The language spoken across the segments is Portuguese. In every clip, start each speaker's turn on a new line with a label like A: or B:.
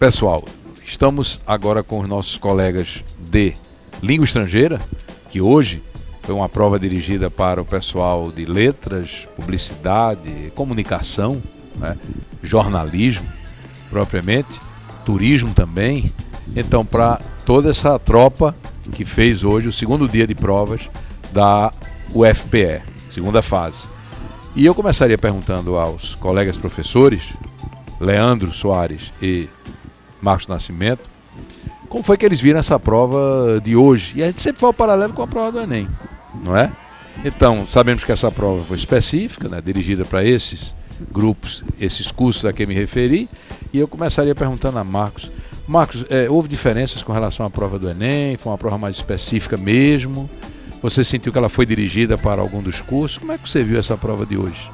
A: Pessoal, estamos agora com os nossos colegas de língua estrangeira, que hoje foi uma prova dirigida para o pessoal de letras, publicidade, comunicação, né? Jornalismo, propriamente, turismo também. Então, para toda essa tropa que fez hoje o segundo dia de provas da UFPE, segunda fase. E eu começaria perguntando aos colegas professores, Leandro Soares e Marcos Nascimento, como foi que eles viram essa prova de hoje? E a gente sempre faz o paralelo com a prova do Enem, não é? Então, sabemos que essa prova foi específica, né, dirigida para esses grupos, esses cursos a que me referi, e eu começaria perguntando a Marcos. Marcos, houve diferenças com relação à prova do Enem? Foi uma prova mais específica mesmo? Você sentiu que ela foi dirigida para algum dos cursos? Como é que você viu essa prova de hoje?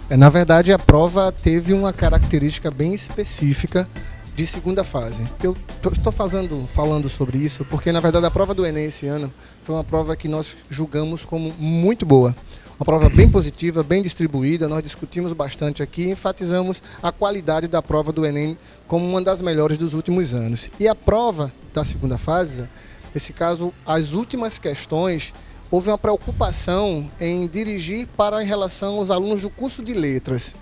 B: Na verdade, a prova teve uma característica bem específica de segunda fase. Eu estou falando sobre isso porque, na verdade, a prova do Enem esse ano foi uma prova que nós julgamos como muito boa. Uma prova bem positiva, bem distribuída, nós discutimos bastante aqui e enfatizamos a qualidade da prova do Enem como uma das melhores dos últimos anos. E a prova da segunda fase, nesse caso, as últimas questões, houve uma preocupação em dirigir em relação aos alunos do curso de letras.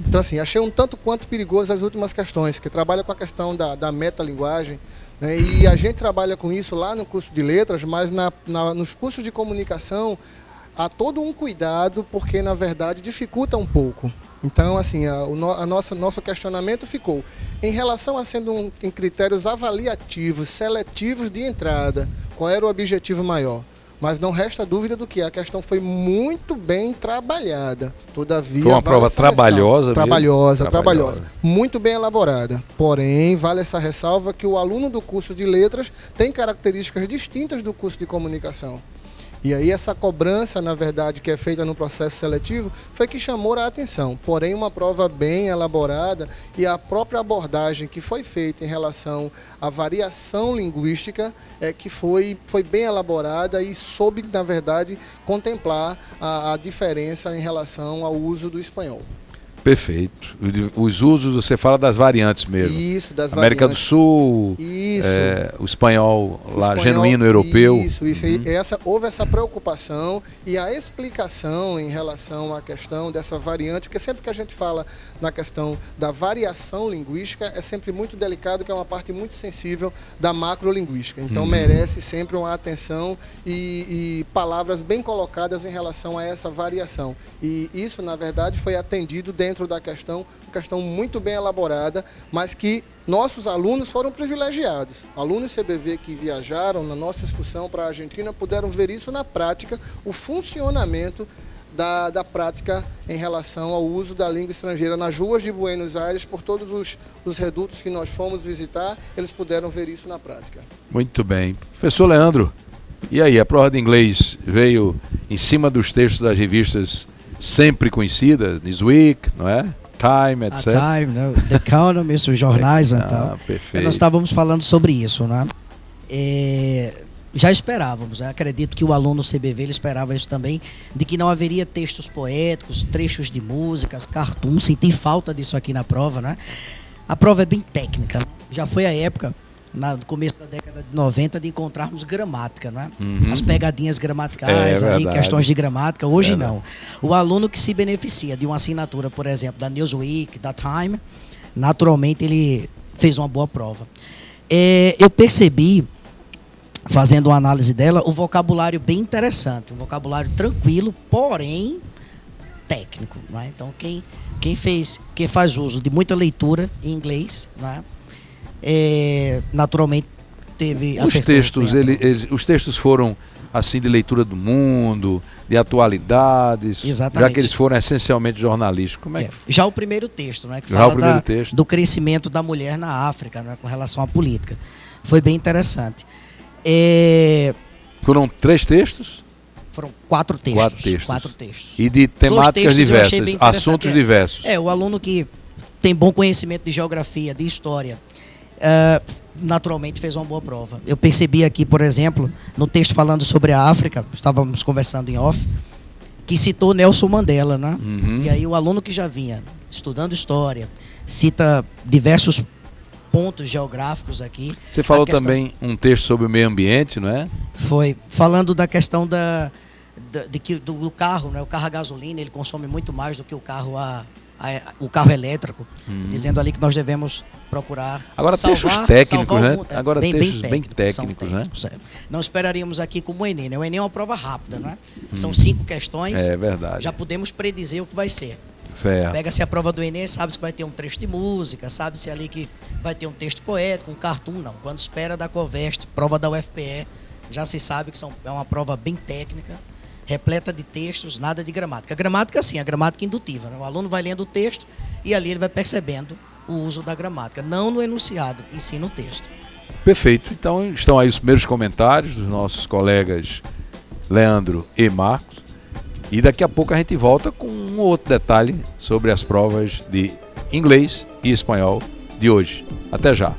B: Então, assim, achei um tanto quanto perigoso as últimas questões, que trabalha com a questão da metalinguagem, né? E a gente trabalha com isso lá no curso de letras, mas nos cursos de comunicação há todo um cuidado, porque, na verdade, dificulta um pouco. Então, assim, nosso questionamento ficou em relação a sendo em critérios avaliativos, seletivos de entrada, qual era o objetivo maior? Mas não resta dúvida do que a questão foi muito bem trabalhada. Todavia,
A: foi uma prova trabalhosa,
B: trabalhosa, muito bem elaborada. Porém, vale essa ressalva que o aluno do curso de letras tem características distintas do curso de comunicação. E aí essa cobrança, na verdade, que é feita no processo seletivo, foi que chamou a atenção. Porém, uma prova bem elaborada e a própria abordagem que foi feita em relação à variação linguística que foi bem elaborada e soube, na verdade, contemplar a diferença em relação ao uso do espanhol.
A: Perfeito. Os usos, você fala das variantes mesmo.
B: Isso, das
A: América
B: variantes.
A: do Sul,
B: Isso.
A: O espanhol lá, genuíno europeu.
B: Isso. Houve essa preocupação e a explicação em relação à questão dessa variante, porque sempre que a gente fala na questão da variação linguística, é sempre muito delicado, que é uma parte muito sensível da macrolinguística. Então merece sempre uma atenção e palavras bem colocadas em relação a essa variação. E isso, na verdade, foi atendido dentro da questão muito bem elaborada, mas que nossos alunos foram privilegiados. Alunos CBV que viajaram na nossa excursão para a Argentina puderam ver isso na prática, o funcionamento da prática em relação ao uso da língua estrangeira nas ruas de Buenos Aires, por todos os redutos que nós fomos visitar, eles puderam ver isso na prática.
A: Muito bem. Professor Leandro, e aí, a prova de inglês veio em cima dos textos das revistas sempre conhecidas, Newsweek, não é? Time, etc.
C: Time, né? The Economist, os jornais e tal.
A: Perfeito.
C: Nós estávamos falando sobre isso, né? Já esperávamos, né? Acredito que o aluno CBV ele esperava isso também, de que não haveria textos poéticos, trechos de músicas, cartoons. Senti falta disso aqui na prova, né? A prova é bem técnica, né? Já foi a época, no começo da década de 90, de encontrarmos gramática, não é? As pegadinhas gramaticais, ali, questões de gramática. Hoje não. O aluno que se beneficia de uma assinatura, por exemplo, da Newsweek, da Time, naturalmente ele fez uma boa prova. Eu percebi, fazendo uma análise dela, o vocabulário bem interessante, um vocabulário tranquilo, porém técnico, não é? Então quem faz uso de muita leitura em inglês, não é? Naturalmente teve
A: os textos foram assim de leitura do mundo, de atualidades.
C: Exatamente.
A: Já que eles foram essencialmente jornalísticos. Como é que...
C: Já o primeiro texto, né, que fala do crescimento da mulher na África, né, com relação à política, foi bem interessante.
A: Foram 3 textos?
C: Foram 4 textos. 4 textos.
A: E de temáticas diversas, assuntos diversos.
C: O aluno que tem bom conhecimento de geografia, de história, naturalmente fez uma boa prova. Eu percebi aqui, por exemplo, no texto falando sobre a África, estávamos conversando em off, que citou Nelson Mandela, né? E aí o aluno que já vinha estudando história, cita diversos pontos geográficos aqui.
A: Você falou também um texto sobre o meio ambiente, não é?
C: Foi, falando da questão do carro, né? O carro a gasolina, ele consome muito mais do que o carro o carro elétrico, dizendo ali que nós devemos procurar
A: agora textos técnicos, né? Agora textos bem técnicos, né?
C: Não esperaríamos aqui como o Enem, né? O Enem é uma prova rápida, né? São 5 questões.
A: É verdade.
C: Já podemos predizer o que vai ser.
A: Certo.
C: Pega-se a prova do Enem, sabe-se que vai ter um trecho de música, sabe-se ali que vai ter um texto poético, um cartoon, não. Quando espera da Coveste, prova da UFPE, já se sabe que é uma prova bem técnica, repleta de textos, nada de gramática. A gramática, sim, a gramática indutiva, né? O aluno vai lendo o texto e ali ele vai percebendo o uso da gramática, não no enunciado, e sim no texto.
A: Perfeito. Então estão aí os primeiros comentários dos nossos colegas Leandro e Marcos. E daqui a pouco a gente volta com um outro detalhe sobre as provas de inglês e espanhol de hoje. Até já!